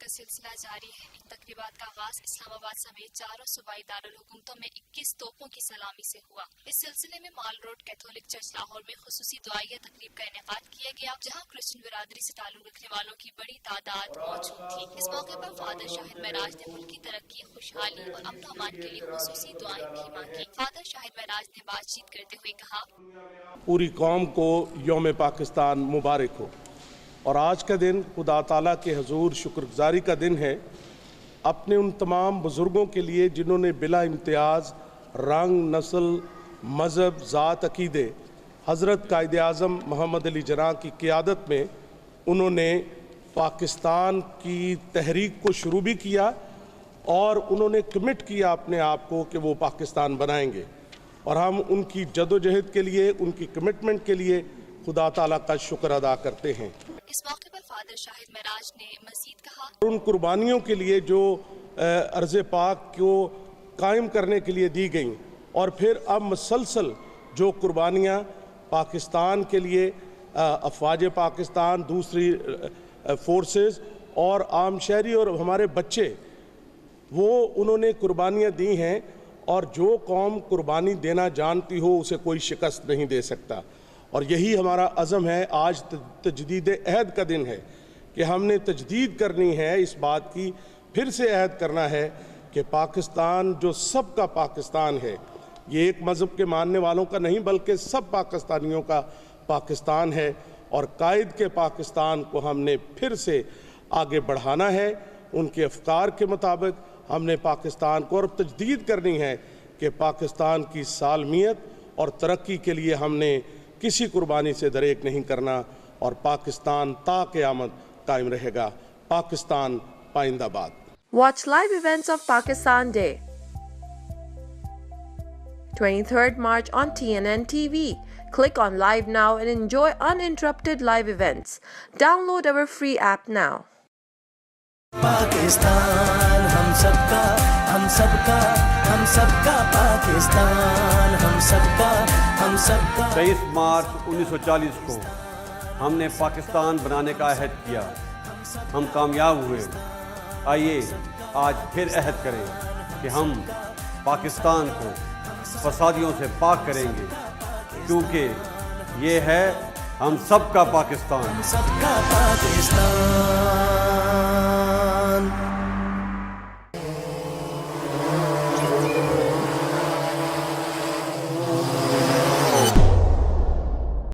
کا سلسلہ جاری ہے۔ ان تقریبات کا آغاز اسلام آباد سمیت چاروں صوبائی دارالحکومتوں میں 21 توپوں کی سلامی سے ہوا۔ اس سلسلے میں مال روڈ کیتھولک چرچ لاہور میں خصوصی دعائیہ تقریب کا انعقاد کیا گیا، جہاں کرسچن برادری سے تعلق رکھنے والوں کی بڑی تعداد موجود تھی۔ اس موقع پر فادر شاہد معراج نے ملک کی ترقی، خوشحالی اور امن و امان کے لیے خصوصی دعائیں بھی مانگی۔ فادر شاہد معراج نے بات چیت کرتے ہوئے کہا، پوری قوم کو یوم پاکستان مبارک ہو، اور آج کا دن خدا تعالیٰ کے حضور شکر گزاری کا دن ہے اپنے ان تمام بزرگوں کے لیے جنہوں نے بلا امتیاز رنگ، نسل، مذہب، ذات، عقیدے حضرت قائد اعظم محمد علی جناح کی قیادت میں انہوں نے پاکستان کی تحریک کو شروع بھی کیا اور انہوں نے کمٹ کیا اپنے آپ کو کہ وہ پاکستان بنائیں گے، اور ہم ان کی جدوجہد کے لیے، ان کی کمٹمنٹ کے لیے خدا تعالیٰ کا شکر ادا کرتے ہیں۔ اس موقع پر فادر شاہد معراج نے مزید کہا، ان قربانیوں کے لیے جو ارض پاک کو قائم کرنے کے لیے دی گئیں، اور پھر اب مسلسل جو قربانیاں پاکستان کے لیے افواج پاکستان، دوسری فورسز اور عام شہری اور ہمارے بچے، وہ انہوں نے قربانیاں دی ہیں، اور جو قوم قربانی دینا جانتی ہو اسے کوئی شکست نہیں دے سکتا، اور یہی ہمارا عزم ہے۔ آج تجدید عہد کا دن ہے کہ ہم نے تجدید کرنی ہے اس بات کی، پھر سے عہد کرنا ہے کہ پاکستان جو سب کا پاکستان ہے، یہ ایک مذہب کے ماننے والوں کا نہیں بلکہ سب پاکستانیوں کا پاکستان ہے، اور قائد کے پاکستان کو ہم نے پھر سے آگے بڑھانا ہے۔ ان کے افکار کے مطابق ہم نے پاکستان کو اور تجدید کرنی ہے کہ پاکستان کی سالمیت اور ترقی کے لیے ہم نے کسی قربانی سے دریغ نہیں کرنا، اور پاکستان تا قیامت قائم رہے گا۔ پاکستان پائندہ باد۔ Watch live events of Pakistan Day, 23rd March on TNN TV. Click on Live Now and enjoy uninterrupted live events. Download our free app now. Pakistan ہم سب کا، ہم سب کا، ہم سب کا پاکستان، ہم سب کا، ہم سب کا۔ 23 مارچ 1940 کو ہم نے پاکستان بنانے کا عہد کیا، ہم کامیاب ہوئے۔ آئیے آج پھر عہد کریں کہ ہم پاکستان کو فسادیوں سے پاک کریں گے، کیونکہ یہ ہے ہم سب کا پاکستان۔ ہم سب کا پاکستان۔